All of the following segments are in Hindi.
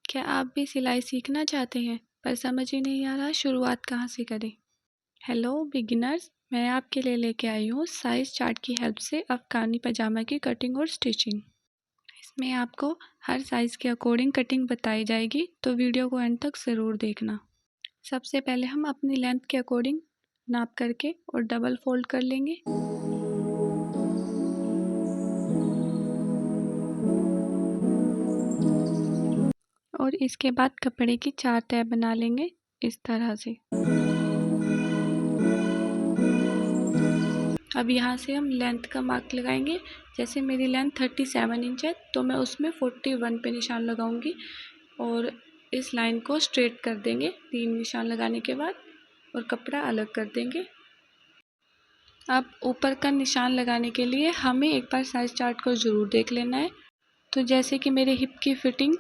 क्या आप भी सिलाई सीखना चाहते हैं पर समझ ही नहीं आ रहा शुरुआत कहाँ से करें? हेलो बिगिनर्स, मैं आपके लिए लेके आई हूँ साइज़ चार्ट की हेल्प से अफ़गानी पजामा की कटिंग और स्टिचिंग। इसमें आपको हर साइज़ के अकॉर्डिंग कटिंग बताई जाएगी, तो वीडियो को एंड तक ज़रूर देखना। सबसे पहले हम अपनी लेंथ के अकॉर्डिंग नाप करके और डबल फोल्ड कर लेंगे। और इसके बाद कपड़े की 4 तह बना लेंगे इस तरह से। अब यहाँ से हम लेंथ का मार्क लगाएंगे। जैसे मेरी लेंथ 37 इंच है तो मैं उसमें 41 पे निशान लगाऊंगी और इस लाइन को स्ट्रेट कर देंगे 3 निशान लगाने के बाद और कपड़ा अलग कर देंगे। अब ऊपर का निशान लगाने के लिए हमें एक बार साइज चार्ट को ज़रूर देख लेना है। तो जैसे कि मेरे हिप की फिटिंग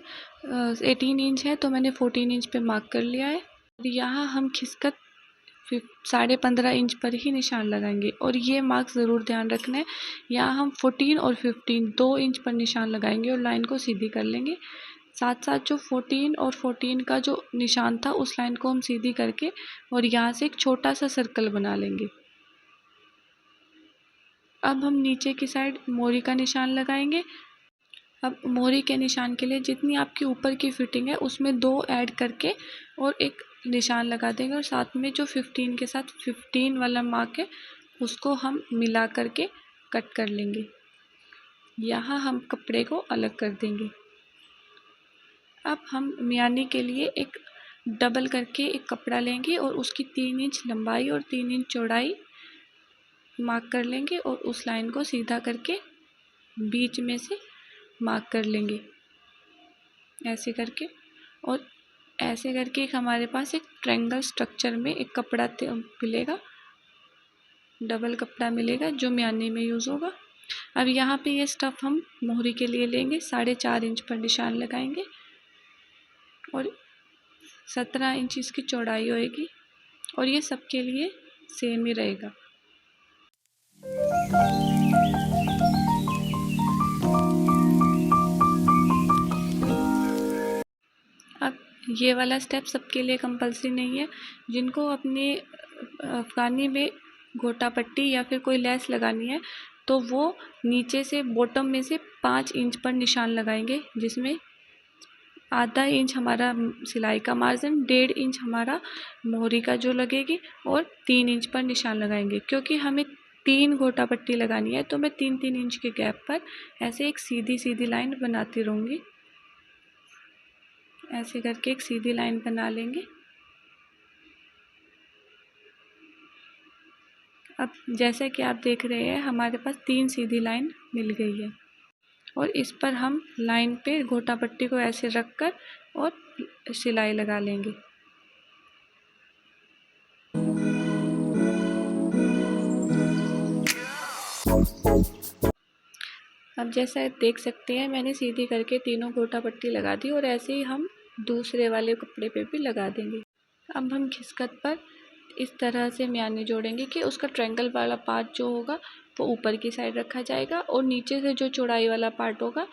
18 इंच है तो मैंने 14 इंच पे मार्क कर लिया है। यहाँ हम खिसकत 15.5 इंच पर ही निशान लगाएंगे और ये मार्क ज़रूर ध्यान रखना है। यहाँ हम 14 और 15 2 इंच पर निशान लगाएंगे और लाइन को सीधी कर लेंगे। साथ साथ जो 14 और 14 का जो निशान था उस लाइन को हम सीधी करके और यहाँ से एक छोटा सा सर्कल बना लेंगे। अब हम नीचे की साइड मोरी का निशान लगाएंगे। अब मोरी के निशान के लिए जितनी आपकी ऊपर की फिटिंग है उसमें 2 ऐड करके और एक निशान लगा देंगे और साथ में जो 15 के साथ 15 वाला मार्क है उसको हम मिला करके कट कर लेंगे। यहाँ हम कपड़े को अलग कर देंगे। अब हम मियानी के लिए एक डबल करके एक कपड़ा लेंगे और उसकी 3 इंच लंबाई और 3 इंच चौड़ाई मार्क कर लेंगे और उस लाइन को सीधा करके बीच में से मार्क कर लेंगे ऐसे करके। और ऐसे करके एक हमारे पास एक ट्रायंगल स्ट्रक्चर में एक कपड़ा मिलेगा, डबल कपड़ा मिलेगा जो मियानी में यूज़ होगा। अब यहाँ पे ये स्टफ़ हम मोहरी के लिए लेंगे, 4.5 इंच पर निशान लगाएंगे और 17 इंच इसकी चौड़ाई होएगी और ये सबके लिए सेम ही रहेगा। अब ये वाला स्टेप सबके लिए कंपल्सरी नहीं है। जिनको अपने अफ़गानी में गोटा पट्टी या फिर कोई लेस लगानी है तो वो नीचे से बॉटम में से 5 इंच पर निशान लगाएंगे, जिसमें आधा इंच हमारा सिलाई का मार्जिन, 1.5 इंच हमारा मोहरी का जो लगेगी और 3 इंच पर निशान लगाएंगे। क्योंकि हमें 3 गोटा पट्टी लगानी है तो मैं 3-3 इंच के गैप पर ऐसे एक सीधी सीधी लाइन बनाती रहूँगी। ऐसे करके एक सीधी लाइन बना लेंगे। अब जैसे कि आप देख रहे हैं हमारे पास 3 सीधी लाइन मिल गई है और इस पर हम लाइन पे गोटा पट्टी को ऐसे रखकर और सिलाई लगा लेंगे। अब जैसा देख सकते हैं मैंने सीधी करके तीनों गोटा पट्टी लगा दी और ऐसे ही हम दूसरे वाले कपड़े पे भी लगा देंगे। अब हम खिसकत पर इस तरह से मियानी जोड़ेंगे कि उसका ट्रायंगल वाला पार्ट जो होगा वो ऊपर की साइड रखा जाएगा और नीचे से जो चौड़ाई वाला पार्ट होगा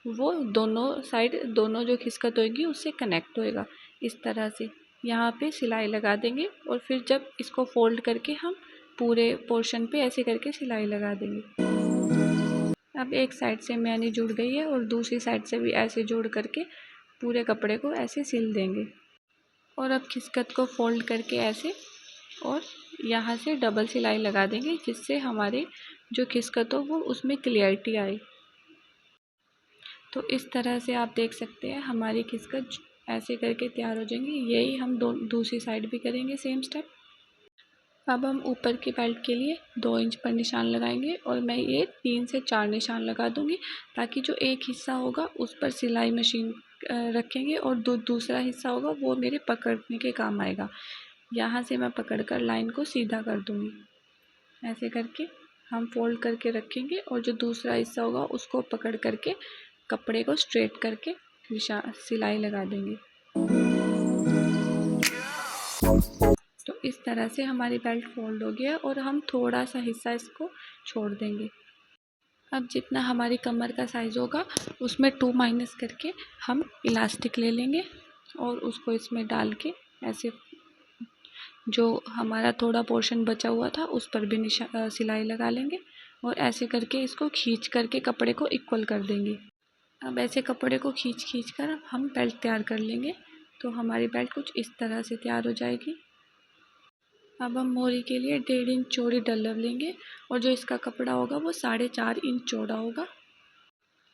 वो दोनों साइड, दोनों जो खिसकत होगी उससे कनेक्ट होएगा। इस तरह से यहाँ पे सिलाई लगा देंगे और फिर जब इसको फोल्ड करके हम पूरे पोर्शन पे ऐसे करके सिलाई लगा देंगे। अब एक साइड से मियानी जुड़ गई है और दूसरी साइड से भी ऐसे जोड़ करके पूरे कपड़े को ऐसे सिल देंगे। और अब खिसकत को फोल्ड करके ऐसे और यहाँ से डबल सिलाई लगा देंगे, जिससे हमारे जो खिसकत हो वो उसमें क्लियरिटी आए। तो इस तरह से आप देख सकते हैं हमारी खिसकत ऐसे करके तैयार हो जाएंगी। यही हम दूसरी साइड भी करेंगे सेम स्टेप। अब हम ऊपर की बेल्ट के लिए 2 इंच पर निशान लगाएंगे और मैं ये 3 से 4 निशान लगा दूंगी, ताकि जो एक हिस्सा होगा उस पर सिलाई मशीन रखेंगे और दूसरा हिस्सा होगा वो मेरे पकड़ने के काम आएगा। यहाँ से मैं पकड़कर लाइन को सीधा कर दूंगी। ऐसे करके हम फोल्ड करके रखेंगे और जो दूसरा हिस्सा होगा उसको पकड़ करके कपड़े को स्ट्रेट करके सिलाई लगा देंगे। तो इस तरह से हमारी बेल्ट फोल्ड हो गया और हम थोड़ा सा हिस्सा इसको छोड़ देंगे। अब जितना हमारी कमर का साइज़ होगा उसमें 2 माइनस करके हम इलास्टिक ले लेंगे और उसको इसमें डाल के ऐसे जो हमारा थोड़ा पोर्शन बचा हुआ था उस पर भी सिलाई लगा लेंगे और ऐसे करके इसको खींच करके कपड़े को इक्वल कर देंगे। अब ऐसे कपड़े को खींच कर हम बेल्ट तैयार कर लेंगे। तो हमारी बेल्ट कुछ इस तरह से तैयार हो जाएगी। अब हम मोरी के लिए 1.5 इंच चौड़ी डल्लव लेंगे और जो इसका कपड़ा होगा वो 4.5 इंच चौड़ा होगा।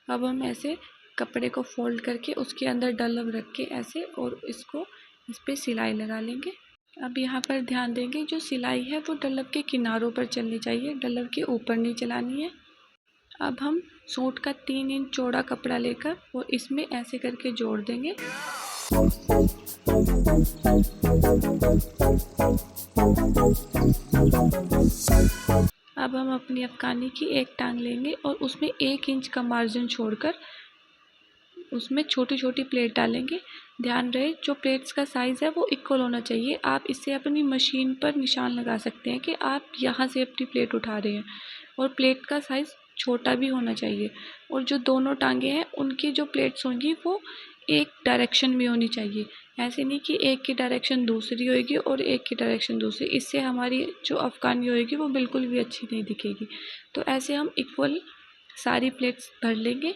अब हम ऐसे कपड़े को फोल्ड करके उसके अंदर डल्लव रख के ऐसे और इसको इस पर सिलाई लगा लेंगे। अब यहाँ पर ध्यान देंगे जो सिलाई है वो डल्लव के किनारों पर चलनी चाहिए, डल्लव के ऊपर नहीं चलानी है। अब हम सूट का 3 इंच चौड़ा कपड़ा लेकर और इसमें ऐसे करके जोड़ देंगे। अब हम अपनी अफगानी की एक टांग लेंगे और उसमें 1 इंच का मार्जिन छोड़कर उसमें छोटी छोटी प्लेट डालेंगे। ध्यान रहे जो प्लेट्स का साइज़ है वो इक्वल होना चाहिए। आप इससे अपनी मशीन पर निशान लगा सकते हैं कि आप यहाँ से अपनी प्लेट उठा रहे हैं और प्लेट का साइज़ छोटा भी होना चाहिए। और जो दोनों टांगे हैं उनकी जो प्लेट्स होंगी वो एक डायरेक्शन में होनी चाहिए। ऐसे नहीं कि एक की डायरेक्शन दूसरी होगी और एक की डायरेक्शन दूसरी, इससे हमारी जो अफगानी होगी वो बिल्कुल भी अच्छी नहीं दिखेगी। तो ऐसे हम इक्वल सारी प्लेट्स भर लेंगे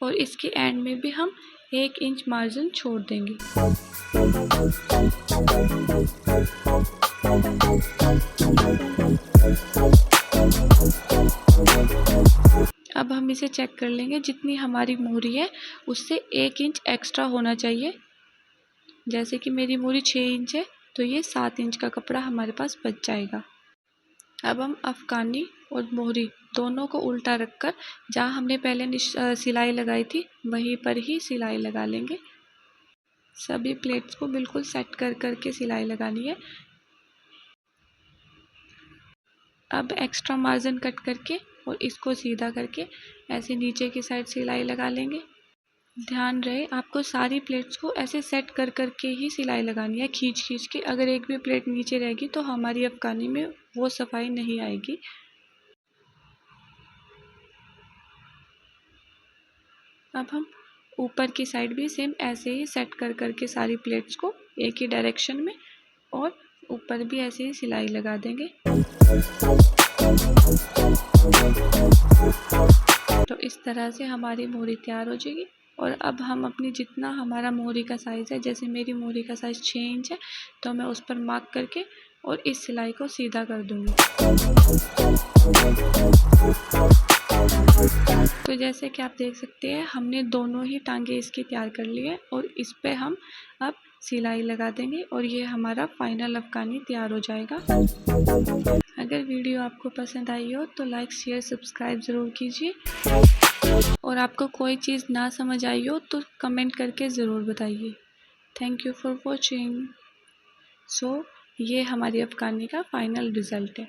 और इसके एंड में भी हम 1 इंच मार्जिन छोड़ देंगे। अब हम इसे चेक कर लेंगे, जितनी हमारी मोहरी है उससे 1 इंच एक्स्ट्रा होना चाहिए। जैसे कि मेरी मोहरी 6 इंच है तो ये 7 इंच का कपड़ा हमारे पास बच जाएगा। अब हम अफगानी और मोहरी दोनों को उल्टा रखकर जहाँ हमने पहले सिलाई लगाई थी वहीं पर ही सिलाई लगा लेंगे। सभी प्लेट्स को बिल्कुल सेट कर करके सिलाई लगानी है। अब एक्स्ट्रा मार्जिन कट करके और इसको सीधा करके ऐसे नीचे की साइड सिलाई लगा लेंगे। ध्यान रहे आपको सारी प्लेट्स को ऐसे सेट कर करके ही सिलाई लगानी है, खींच के। अगर एक भी प्लेट नीचे रहेगी तो हमारी अफगानी में वो सफाई नहीं आएगी। अब हम ऊपर की साइड भी सेम ऐसे ही सेट कर करके सारी प्लेट्स को एक ही डायरेक्शन में और ऊपर भी ऐसे ही सिलाई लगा देंगे। तो इस तरह से हमारी मोहरी तैयार हो जाएगी। और अब हम अपनी जितना हमारा मोहरी का साइज़ है, जैसे मेरी मोहरी का साइज़ 6 इंच है तो मैं उस पर मार्क करके और इस सिलाई को सीधा कर दूंगी। तो जैसे कि आप देख सकते हैं हमने दोनों ही टांगे इसकी तैयार कर ली है और इस पे हम अब सिलाई लगा देंगे और ये हमारा फाइनल अफगानी तैयार हो जाएगा। अगर वीडियो आपको पसंद आई हो तो लाइक शेयर सब्सक्राइब ज़रूर कीजिए और आपको कोई चीज़ ना समझ आई हो तो कमेंट करके ज़रूर बताइए। Thank you for watching. So ये हमारी अफगानी का फाइनल रिज़ल्ट है।